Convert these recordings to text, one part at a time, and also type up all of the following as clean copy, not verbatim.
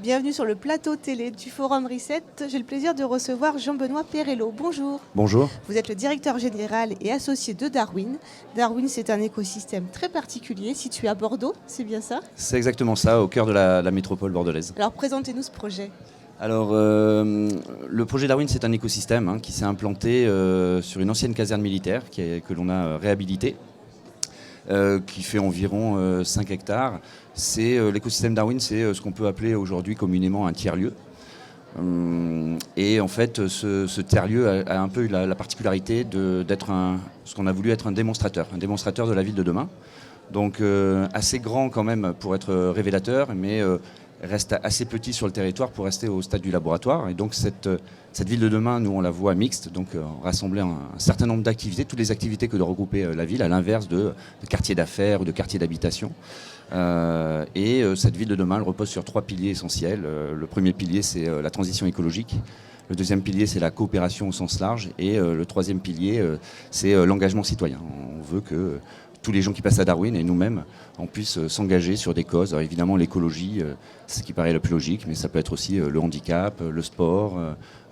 Bienvenue sur le plateau télé du Forum Reset. J'ai le plaisir de recevoir Jean-Benoît Perello. Bonjour. Bonjour. Vous êtes le directeur général et associé de Darwin. Darwin, c'est un écosystème très particulier situé à Bordeaux, c'est bien ça? C'est exactement ça, au cœur de la métropole bordelaise. Alors présentez-nous ce projet. Alors, le projet Darwin, c'est un écosystème qui s'est implanté sur une ancienne caserne militaire que l'on a réhabilitée, qui fait environ 5 hectares. L'écosystème Darwin, c'est ce qu'on peut appeler aujourd'hui communément un tiers-lieu. Et en fait, ce tiers-lieu a un peu eu la particularité d'être ce qu'on a voulu être un démonstrateur de la ville de demain. Donc assez grand quand même pour être révélateur, mais reste assez petit sur le territoire pour rester au stade du laboratoire. Et donc cette ville de demain, nous on la voit mixte, donc rassembler un certain nombre d'activités, toutes les activités que de regrouper la ville, à l'inverse de quartiers d'affaires ou de quartiers d'habitation. Cette ville de demain, elle repose sur 3 piliers essentiels. Le premier pilier, c'est la transition écologique. Le deuxième pilier, c'est la coopération au sens large. Et le troisième pilier, c'est l'engagement citoyen. On veut que tous les gens qui passent à Darwin et nous-mêmes, on puisse s'engager sur des causes. Alors évidemment, l'écologie, c'est ce qui paraît le plus logique, mais ça peut être aussi le handicap, le sport,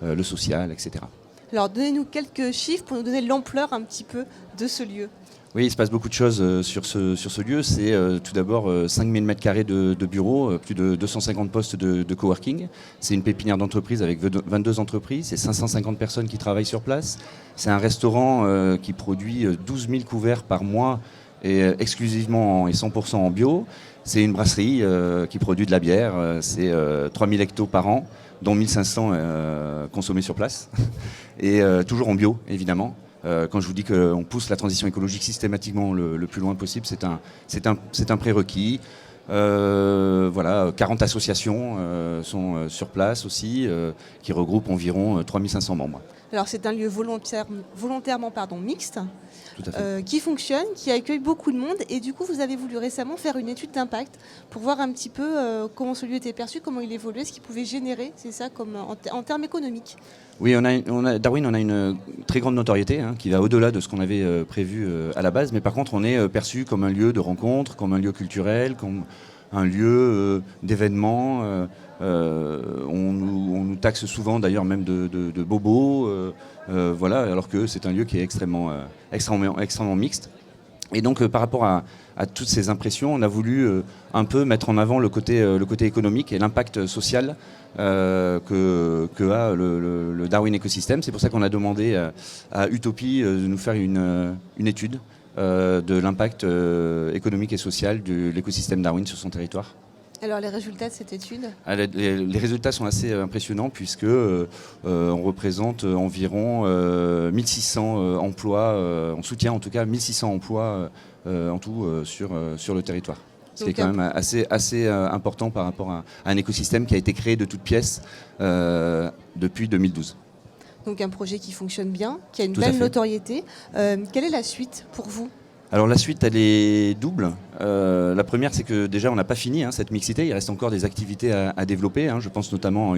le social, etc. Alors donnez-nous quelques chiffres pour nous donner l'ampleur un petit peu de ce lieu. Oui, il se passe beaucoup de choses sur ce lieu. C'est tout d'abord 5000 m² de bureaux, plus de 250 postes de coworking. C'est une pépinière d'entreprises avec 22 entreprises. C'est 550 personnes qui travaillent sur place. C'est un restaurant qui produit 12 000 couverts par mois et exclusivement et 100% en bio. C'est une brasserie qui produit de la bière. C'est 3000 hectos par an, dont 1500 consommés sur place. Et toujours en bio, évidemment. Quand je vous dis qu'on pousse la transition écologique systématiquement le plus loin possible, c'est un prérequis. 40 associations sont sur place aussi, qui regroupent environ 3500 membres. Alors c'est un lieu volontairement mixte, Tout à fait. qui fonctionne, qui accueille beaucoup de monde. Et du coup, vous avez voulu récemment faire une étude d'impact pour voir un petit peu comment ce lieu était perçu, comment il évoluait, ce qu'il pouvait générer, c'est ça, comme en termes économiques. Oui, Darwin, on a une très grande notoriété qui va au-delà de ce qu'on avait prévu à la base. Mais par contre, on est perçu comme un lieu de rencontre, comme un lieu culturel, comme un lieu d'événement. On nous taxe souvent d'ailleurs même de bobos, alors que c'est un lieu qui est extrêmement mixte. Et donc par rapport à toutes ces impressions, on a voulu un peu mettre en avant le côté économique et l'impact social que a le Darwin écosystème. C'est pour ça qu'on a demandé à Utopie de nous faire une étude de l'impact économique et social de l'écosystème Darwin sur son territoire. Alors les résultats de cette étude? Les résultats sont assez impressionnants puisque on représente environ 1600 emplois, on soutient en tout cas 1600 emplois en tout sur le territoire. Ce qui est quand même assez important par rapport à un écosystème qui a été créé de toutes pièces depuis 2012. Donc un projet qui fonctionne bien, qui a une belle notoriété. Quelle est la suite pour vous ? Alors la suite, elle est double. La première, c'est que déjà, on n'a pas fini cette mixité. Il reste encore des activités à développer. Je pense notamment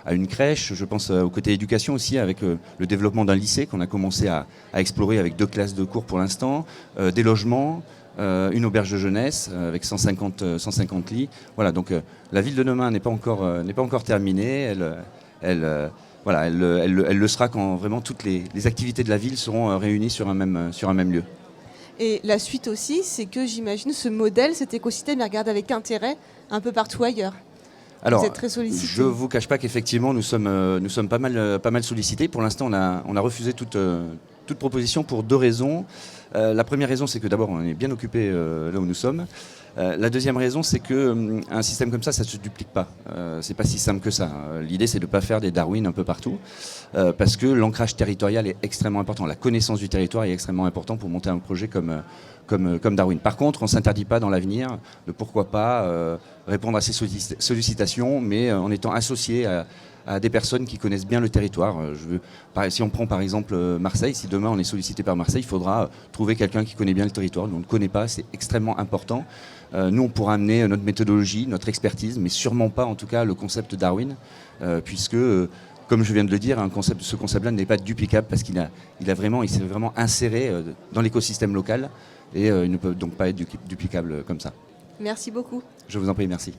à une crèche. Je pense au côté éducation aussi, avec le développement d'un lycée qu'on a commencé à explorer avec 2 classes de cours pour l'instant, des logements, une auberge de jeunesse avec 150 lits. Voilà, donc la ville de demain n'est pas encore terminée. Elle le sera quand vraiment toutes les activités de la ville seront réunies sur un même lieu. Et la suite aussi, c'est que j'imagine ce modèle, cet écosystème, il regarde avec intérêt un peu partout ailleurs. Alors, vous êtes très sollicité. Je ne vous cache pas qu'effectivement, nous sommes pas mal sollicités. Pour l'instant, on a refusé toute proposition pour 2 raisons. La première raison, c'est que d'abord, on est bien occupé là où nous sommes. La deuxième raison, c'est qu'un système comme ça ne se duplique pas. C'est pas si simple que ça. L'idée, c'est de ne pas faire des Darwin un peu partout, parce que l'ancrage territorial est extrêmement important. La connaissance du territoire est extrêmement important pour monter un projet comme Darwin. Par contre, on ne s'interdit pas dans l'avenir de pourquoi pas répondre à ces sollicitations, mais en étant associé à des personnes qui connaissent bien le territoire. Si on prend par exemple Marseille, si demain on est sollicité par Marseille, il faudra trouver quelqu'un qui connaît bien le territoire. Nous on ne le connaît pas, c'est extrêmement important. Nous on pourra amener notre méthodologie, notre expertise, mais sûrement pas en tout cas le concept Darwin, puisque comme je viens de le dire, ce concept-là n'est pas duplicable parce il s'est vraiment inséré dans l'écosystème local et il ne peut donc pas être duplicable comme ça. Merci beaucoup. Je vous en prie, merci.